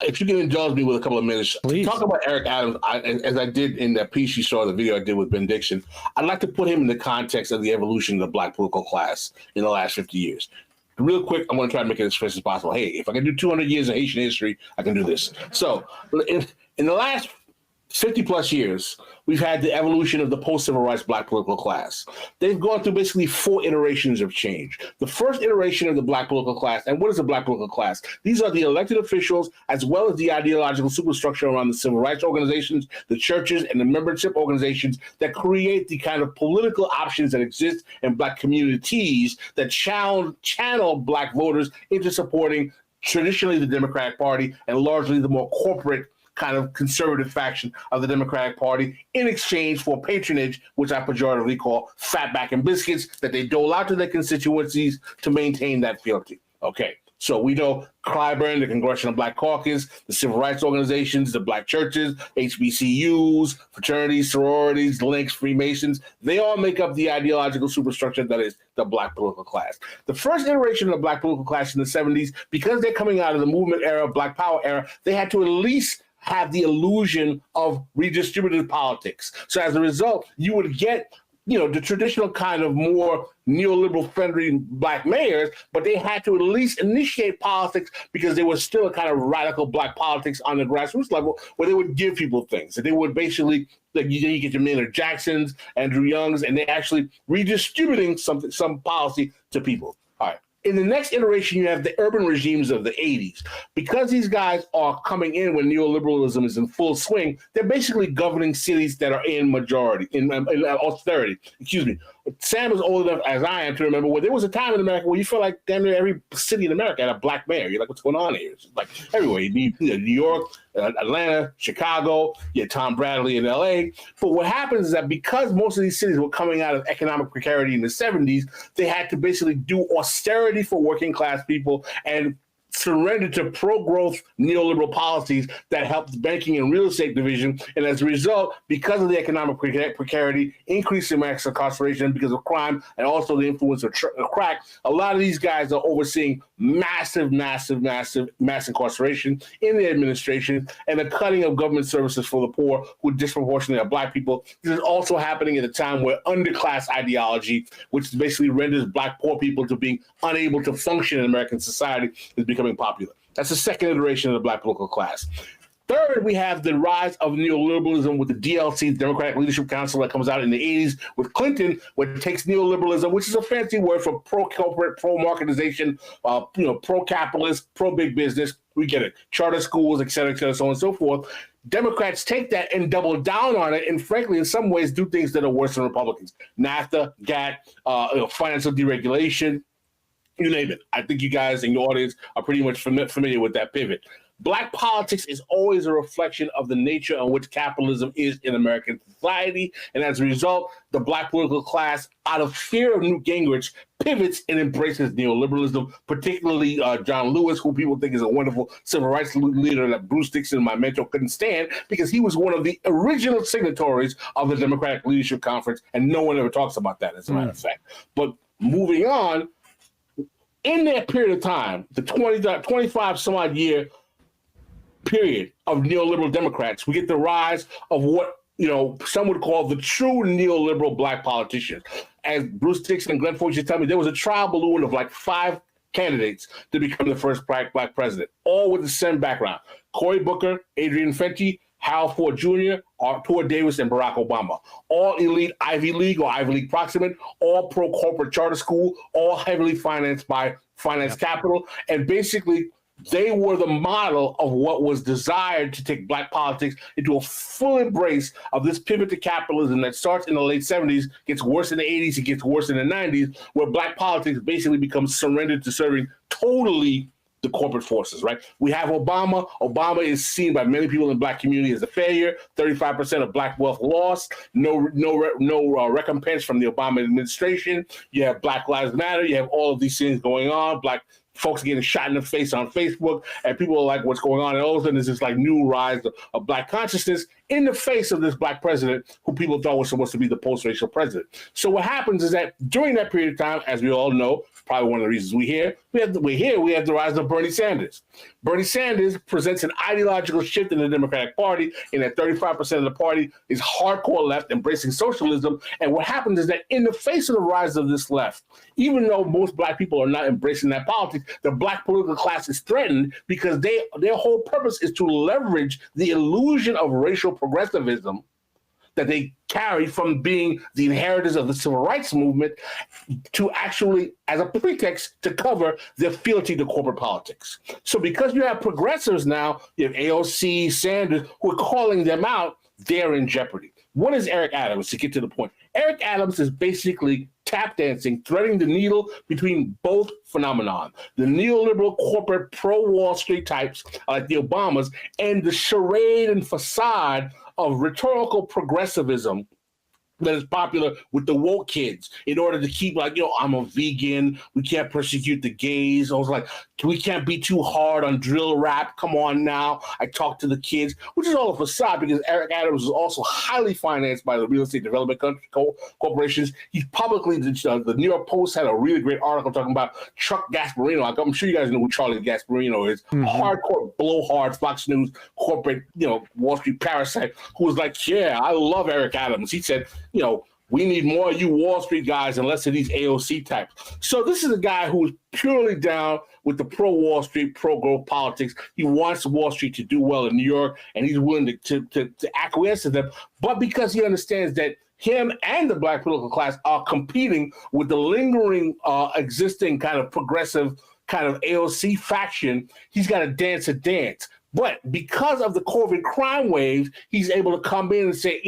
if you can indulge me with a couple of minutes, please talk about Eric Adams, as I did in that piece you saw, the video I did with Ben Dixon. I'd like to put him in the context of the evolution of the black political class in the last 50 years. Real quick, I'm going to try to make it as fast as possible. Hey, if I can do 200 years of Haitian history, I can do this. So in the last 50 plus years, we've had the evolution of the post-civil rights black political class. They've gone through basically 4 iterations of change. The first iteration of the black political class, and what is the black political class? These are the elected officials as well as the ideological superstructure around the civil rights organizations, the churches, and the membership organizations that create the kind of political options that exist in black communities that channel black voters into supporting traditionally the Democratic Party and largely the more corporate kind of conservative faction of the Democratic Party in exchange for patronage, which I pejoratively call fatback and biscuits, that they dole out to their constituencies to maintain that fealty. Okay, so we know Clyburn, the Congressional Black Caucus, the civil rights organizations, the black churches, HBCUs, fraternities, sororities, links, Freemasons, they all make up the ideological superstructure that is the black political class. The first iteration of the black political class in the 70s, because they're coming out of the movement era, black power era, they had to at least have the illusion of redistributive politics. So as a result, you would get, the traditional kind of more neoliberal friendly black mayors, but they had to at least initiate politics because there was still a kind of radical black politics on the grassroots level where they would give people things. And they would basically, like you get your Maynard Jacksons, Andrew Youngs, and they're actually redistributing some policy to people. All right. In the next iteration, you have the urban regimes of the 80s. Because these guys are coming in when neoliberalism is in full swing, they're basically governing cities that are in majority, in austerity. Excuse me. Sam is old enough, as I am, to remember where there was a time in America where you felt like damn near every city in America had a black mayor. You're like, what's going on here? It's like everywhere. You need New York, Atlanta, Chicago, you had Tom Bradley in LA. But what happens is that because most of these cities were coming out of economic precarity in the 70s, they had to basically do austerity for working class people and surrendered to pro-growth neoliberal policies that helped the banking and real estate division. And as a result, because of the economic precarity, increase in mass incarceration because of crime, and also the influence of crack, a lot of these guys are overseeing massive mass incarceration in the administration and the cutting of government services for the poor, who disproportionately are black people. This is also happening at a time where underclass ideology, which basically renders black poor people to being unable to function in American society, is becoming popular. That's the second iteration of the black political class. Third, we have the rise of neoliberalism with the DLC, the Democratic Leadership Council, that comes out in the 80s with Clinton, where it takes neoliberalism, which is a fancy word for pro-corporate, pro-marketization, pro-capitalist, pro-big business. We get it. Charter schools, et cetera, so on and so forth. Democrats take that and double down on it, and frankly, in some ways, do things that are worse than Republicans. NAFTA, GATT, financial deregulation, you name it. I think you guys in your audience are pretty much familiar with that pivot. Black politics is always a reflection of the nature on which capitalism is in American society. And as a result, the black political class, out of fear of Newt Gingrich, pivots and embraces neoliberalism, particularly John Lewis, who people think is a wonderful civil rights leader that Bruce Dixon, my mentor, couldn't stand because he was one of the original signatories of the Democratic Leadership Conference. And no one ever talks about that, as a matter of fact. But moving on, in that period of time, the 25 some odd year period of neoliberal Democrats, we get the rise of what some would call the true neoliberal black politicians. As Bruce Dixon and Glenn Ford used to tell me, there was a trial balloon of like 5 candidates to become the first black president, all with the same background: Cory Booker, Adrian Fenty, Hal Ford Jr., Arthur Davis, and Barack Obama. All elite Ivy League or Ivy League proximate, all pro-corporate charter school, all heavily financed by finance capital, and basically they were the model of what was desired to take black politics into a full embrace of this pivot to capitalism that starts in the late 70s, gets worse in the 80s, it gets worse in the 90s, where black politics basically becomes surrendered to serving totally the corporate forces, right? We have Obama. Obama is seen by many people in the black community as a failure. 35% of black wealth lost. No recompense from the Obama administration. You have Black Lives Matter. You have all of these things going on. Black folks getting shot in the face on Facebook, and people are like, what's going on? And all of a sudden, there's this like new rise of black consciousness in the face of this black president who people thought was supposed to be the post-racial president. So what happens is that during that period of time, as we all know, probably one of the reasons we have the rise of Bernie Sanders. Bernie Sanders presents an ideological shift in the Democratic Party, in that 35% of the party is hardcore left, embracing socialism. And what happens is that in the face of the rise of this left, even though most black people are not embracing that politics, the black political class is threatened because their whole purpose is to leverage the illusion of racial progressivism that they carry from being the inheritors of the civil rights movement to actually, as a pretext, to cover their fealty to corporate politics. So because you have progressives now, you have AOC, Sanders, who are calling them out, they're in jeopardy. What is Eric Adams, to get to the point? Eric Adams is basically tap dancing, threading the needle between both phenomenon, the neoliberal corporate pro-Wall Street types like the Obamas and the charade and facade of rhetorical progressivism that is popular with the woke kids in order to keep like, I'm a vegan. We can't persecute the gays. I was like, we can't be too hard on drill rap. Come on now. I talk to the kids, which is all a facade because Eric Adams is also highly financed by the real estate development corporations. He's publicly, the New York Post had a really great article talking about Chuck Gasparino. Like, I'm sure you guys know who Charlie Gasparino is. Hardcore, blowhard, Fox News corporate, Wall Street parasite who was like, yeah, I love Eric Adams. He said, we need more of you Wall Street guys and less of these AOC types. So this is a guy who is purely down with the pro-Wall Street, pro-growth politics. He wants Wall Street to do well in New York, and he's willing to acquiesce to them. But because he understands that him and the black political class are competing with the lingering, existing kind of progressive kind of AOC faction, he's got to dance a dance. But because of the COVID crime waves, he's able to come in and say,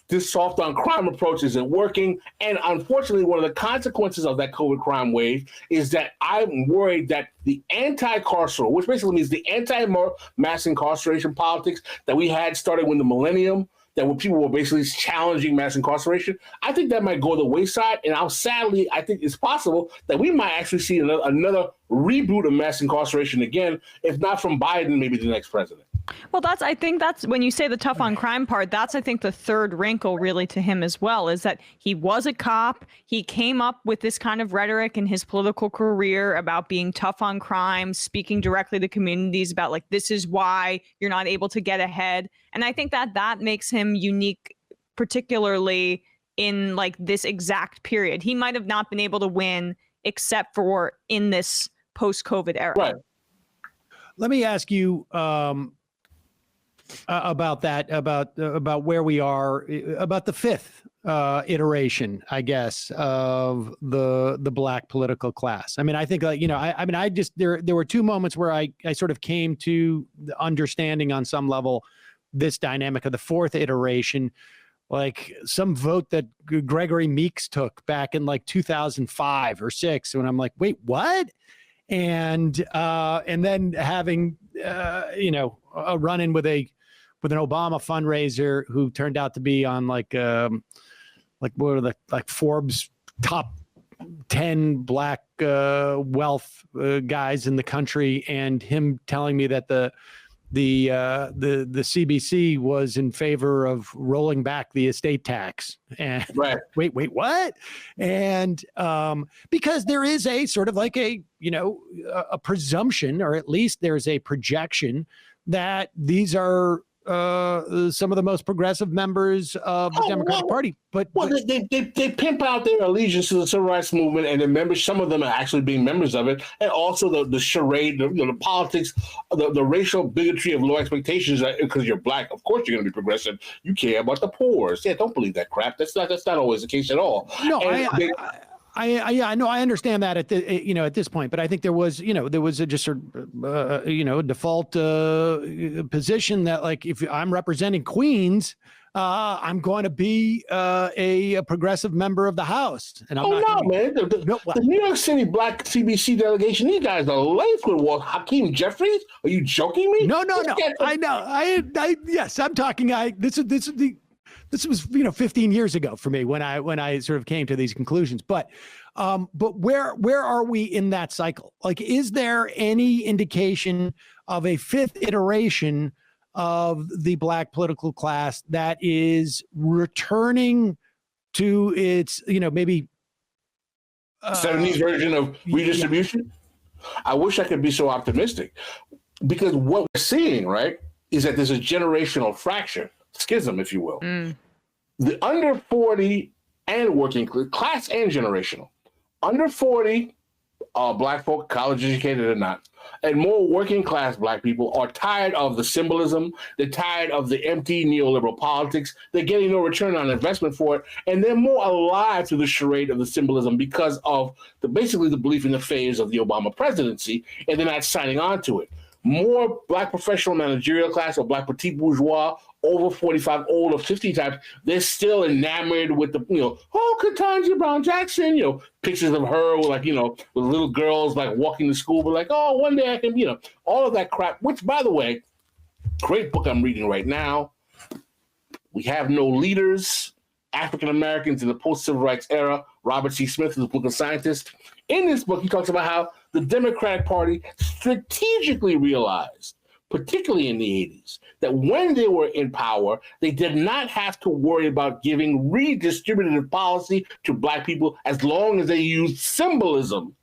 this soft on crime approach isn't working. And unfortunately, one of the consequences of that COVID crime wave is that I'm worried that the anti-carceral, which basically means the anti-mass incarceration politics that we had started when the millennium, that when people were basically challenging mass incarceration, I think that might go to the wayside. And I think it's possible that we might actually see another reboot of mass incarceration again, if not from Biden, maybe the next president. Well, I think that's when you say the tough on crime part, that's, I think, the third wrinkle really to him as well, is that he was a cop. He came up with this kind of rhetoric in his political career about being tough on crime, speaking directly to communities about like, this is why you're not able to get ahead. And I think that makes him unique, particularly in like this exact period. He might have not been able to win except for in this post-COVID era. Right. Let me ask you, about that, about where we are, about the fifth iteration, I guess, of the black political class. I mean, I think, there were two moments where I sort of came to the understanding on some level this dynamic of the fourth iteration, like some vote that Gregory Meeks took back in like 2005 or 6, when I'm like, wait, what? And then having a run-in with an Obama fundraiser who turned out to be on like what are the Forbes top 10 black wealth guys in the country, and him telling me that the CBC was in favor of rolling back the estate tax. And right. wait, what? And because there is a sort of like a presumption, or at least there's a projection that these are some of the most progressive members of the Democratic Party. But they pimp out their allegiance to the civil rights movement, and their members, some of them are actually being members of it, and also the charade, the politics, the racial bigotry of low expectations. Because you're black, of course you're going to be progressive. You care about the poor. Yeah, don't believe that crap. That's not always the case at all. No, I know, I understand that at this point, but I think there was a just sort of, default position that, like, if I'm representing Queens, I'm going to be a progressive member of the House. And man. The New York City Black CBC delegation, these guys are laced with Hakeem Jeffries. Are you joking me? No. I know. Yes, I'm talking. This was 15 years ago for me when I sort of came to these conclusions. But where are we in that cycle? Like, is there any indication of a fifth iteration of the black political class that is returning to its maybe 70s version of redistribution? Yeah. I wish I could be so optimistic, because what we're seeing, right, is that there's a generational fracture, schism, if you will. The under 40 and working class and generational. Under 40 Black folk, college educated or not, and more working class Black people are tired of the symbolism. They're tired of the empty neoliberal politics. They're getting no return on investment for it, and they're more alive to the charade of the symbolism because of basically the belief in the phase of the Obama presidency, and they're not signing on to it. More Black professional managerial class or Black petit bourgeois over 45, older 50 types, they're still enamored with the, Ketanji Brown Jackson, pictures of her with with little girls like walking to school, but one day I can, all of that crap, which, by the way, great book I'm reading right now. We Have No Leaders, African Americans in the Post-Civil Rights Era. Robert C. Smith is a political scientist. In this book, he talks about how the Democratic Party strategically realized, particularly in the 80s, that when they were in power, they did not have to worry about giving redistributive policy to Black people as long as they used symbolism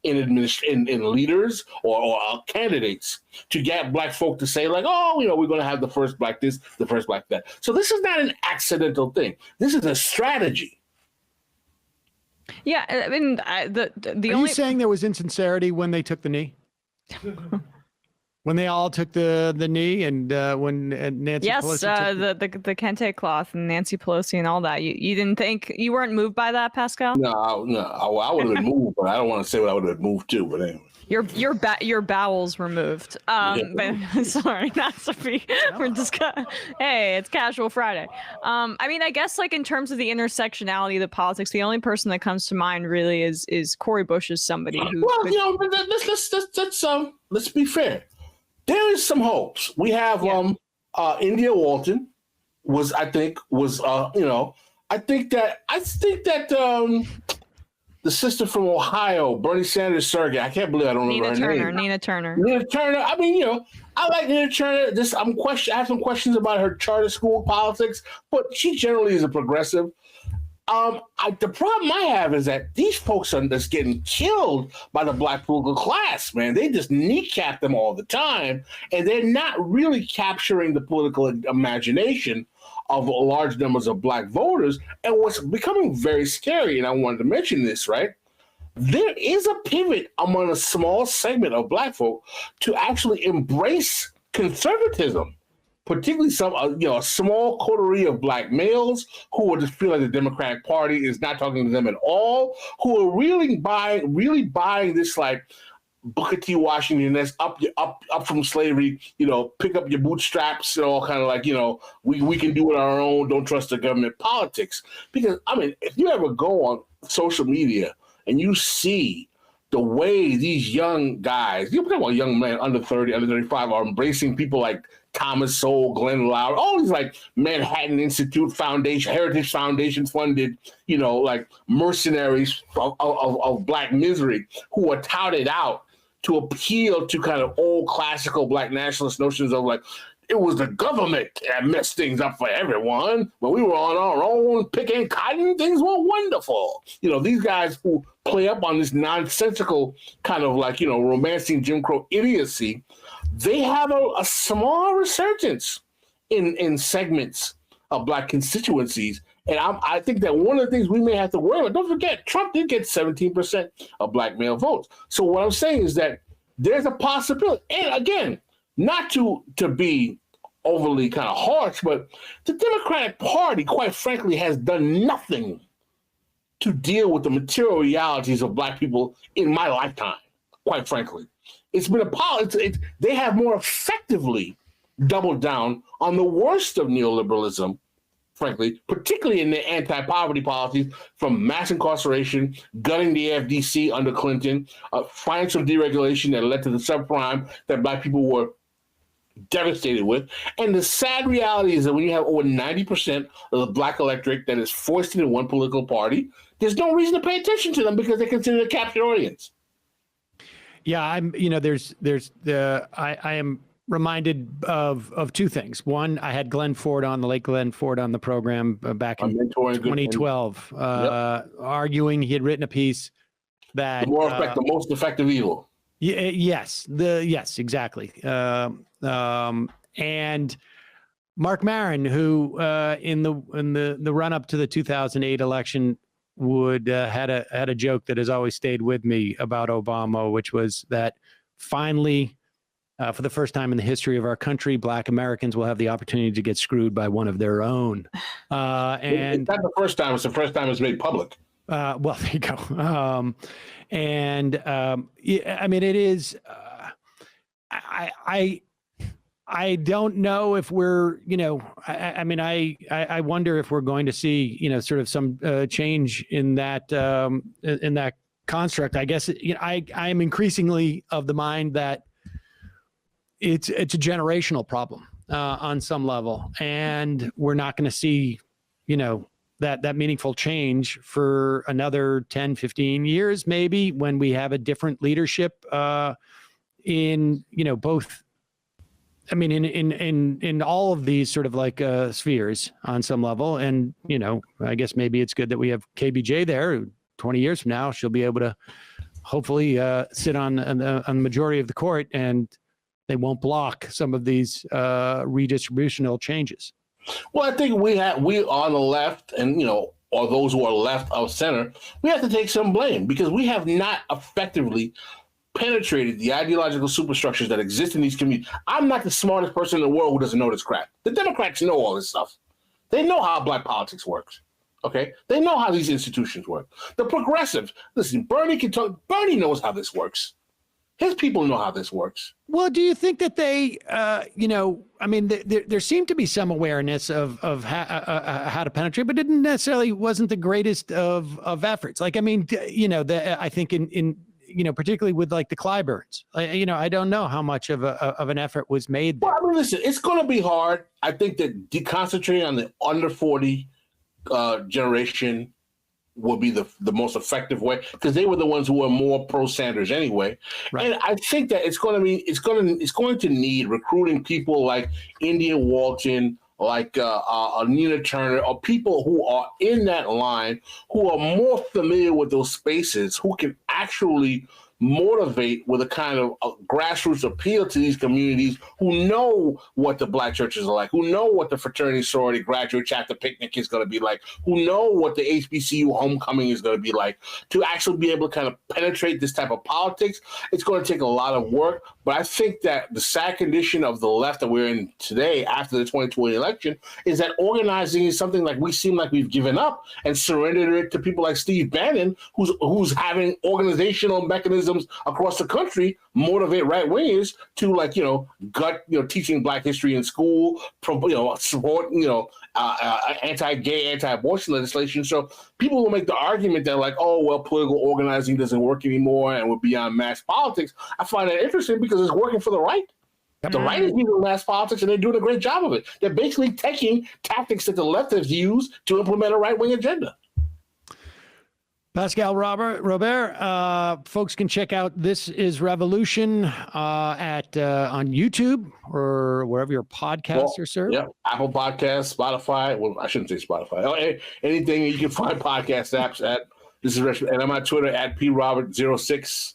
in leaders or candidates to get Black folk to say, we're going to have the first Black this, the first Black that. So this is not an accidental thing. This is a strategy. Yeah, I mean, the Are you saying there was insincerity when they took the knee? When they all took the knee, and when Nancy Pelosi took the kente cloth and Nancy Pelosi and all that, you didn't think, you weren't moved by that, Pascal? No, I would have been moved, but I don't want to say what I would have moved to. But anyway. Your bowels were moved. But sorry, not Sophie. We're just hey, it's Casual Friday. I mean, I guess in terms of the intersectionality of the politics, the only person that comes to mind really is Cori Bush as somebody who. Well, let's be fair. There is some hopes. We have India Walton I think that the sister from Ohio, Bernie Sanders' surrogate. I can't believe I don't remember her name. Nina Turner. I mean, I like Nina Turner. I have some questions about her charter school politics, but she generally is a progressive. The problem I have is that these folks are just getting killed by the Black political class, man. They just kneecap them all the time, and they're not really capturing the political imagination of large numbers of Black voters. And what's becoming very scary, and I wanted to mention this, right? There is a pivot among a small segment of Black folk to actually embrace conservatism, particularly a small coterie of Black males who will just feel like the Democratic Party is not talking to them at all, who are really buying this Booker T. Washington, that's up from slavery, pick up your bootstraps, kind of we can do it on our own, don't trust the government politics. Because, I mean, if you ever go on social media and you see the way these young guys, you're talking about young men under 30, under 35, are embracing people like Thomas Sowell, Glenn Loury, all these Manhattan Institute Foundation, Heritage Foundation funded, mercenaries of Black misery who are touted out to appeal to kind of old classical Black nationalist notions of it was the government that messed things up for everyone. When we were on our own picking cotton, things were wonderful. These guys who play up on this nonsensical kind of romancing Jim Crow idiocy, they have a small resurgence in segments of Black constituencies. And I think that one of the things we may have to worry about, don't forget, Trump did get 17% of Black male votes. So what I'm saying is that there's a possibility. And again, not to be overly kind of harsh, but the Democratic Party, quite frankly, has done nothing to deal with the material realities of Black people in my lifetime, quite frankly. It's been they have more effectively doubled down on the worst of neoliberalism, frankly, particularly in the anti-poverty policies, from mass incarceration, gutting the FDC under Clinton, financial deregulation that led to the subprime that Black people were devastated with. And the sad reality is that when you have over 90% of the Black electorate that is forced into one political party, there's no reason to pay attention to them because they consider a captured audience. Yeah, I am reminded of two things. One, I had the late Glenn Ford on the program back in 2012, arguing. He had written a piece that The more effective, the most effective evil. Yes, exactly. And Mark Maron, who in the run up to the 2008 election had a joke that has always stayed with me about Obama, which was that finally, for the first time in the history of our country, Black Americans will have the opportunity to get screwed by one of their own. And it's not the first time; it's the first time it's made public. Well, there you go. I mean, it is. I don't know if we're, I mean, I wonder if we're going to see, sort of some change in that construct. I guess I am increasingly of the mind that it's a generational problem on some level, and we're not going to see, that meaningful change for another 10, 15 years, maybe, when we have a different leadership in, both, I mean, in all of these sort of like spheres on some level. And, I guess maybe it's good that we have KBJ there. 20 years from now, she'll be able to hopefully sit on the majority of the court, and they won't block some of these redistributional changes. Well, I think we on the left, and or those who are left of center, we have to take some blame, because we have not effectively penetrated the ideological superstructures that exist in these communities. I'm not the smartest person in the world who doesn't know this crap. The Democrats know all this stuff. They know how Black politics works. Okay, they know how these institutions work. The progressives, listen, Bernie can talk. Bernie knows how this works. His people know how this works. Well, do you think that they, I mean, there seemed to be some awareness of how to penetrate, but it necessarily wasn't the greatest of efforts. Like, I mean, I think in particularly with like the Clyburns, I don't know how much of an effort was made there. Well, I mean, listen, it's going to be hard. I think that deconcentrating on the under 40 generation will be the most effective way, because they were the ones who were more pro Sanders anyway. Right. And I think that it's going to need recruiting people like India Walton, like Nina Turner, or people who are in that line, who are more familiar with those spaces, who can actually motivate with a kind of grassroots appeal to these communities, who know what the Black churches are like, who know what the fraternity sorority graduate chapter picnic is going to be like, who know what the HBCU homecoming is going to be like, to actually be able to kind of penetrate this type of politics. It's going to take a lot of work, but I think that the sad condition of the left that we're in today after the 2020 election is that organizing is something like we seem like we've given up and surrendered it to people like Steve Bannon, who's having organizational mechanisms across the country motivate right wingers to, like, gut, teaching Black history in school, support, anti-gay, anti-abortion legislation. So people will make the argument that, like, oh, well, political organizing doesn't work anymore and we're beyond mass politics. I find that interesting because it's working for the right. The right is using mass politics, and they're doing a great job of it. They're basically taking tactics that the left has used to implement a right-wing agenda. Pascal Robert, folks can check out This Is Revolution on YouTube or wherever your podcasts are served. Yeah, Apple Podcasts, Spotify. Well, I shouldn't say Spotify. Anything you can find podcast apps at This Is Revolution. And I'm on Twitter at PRobert06.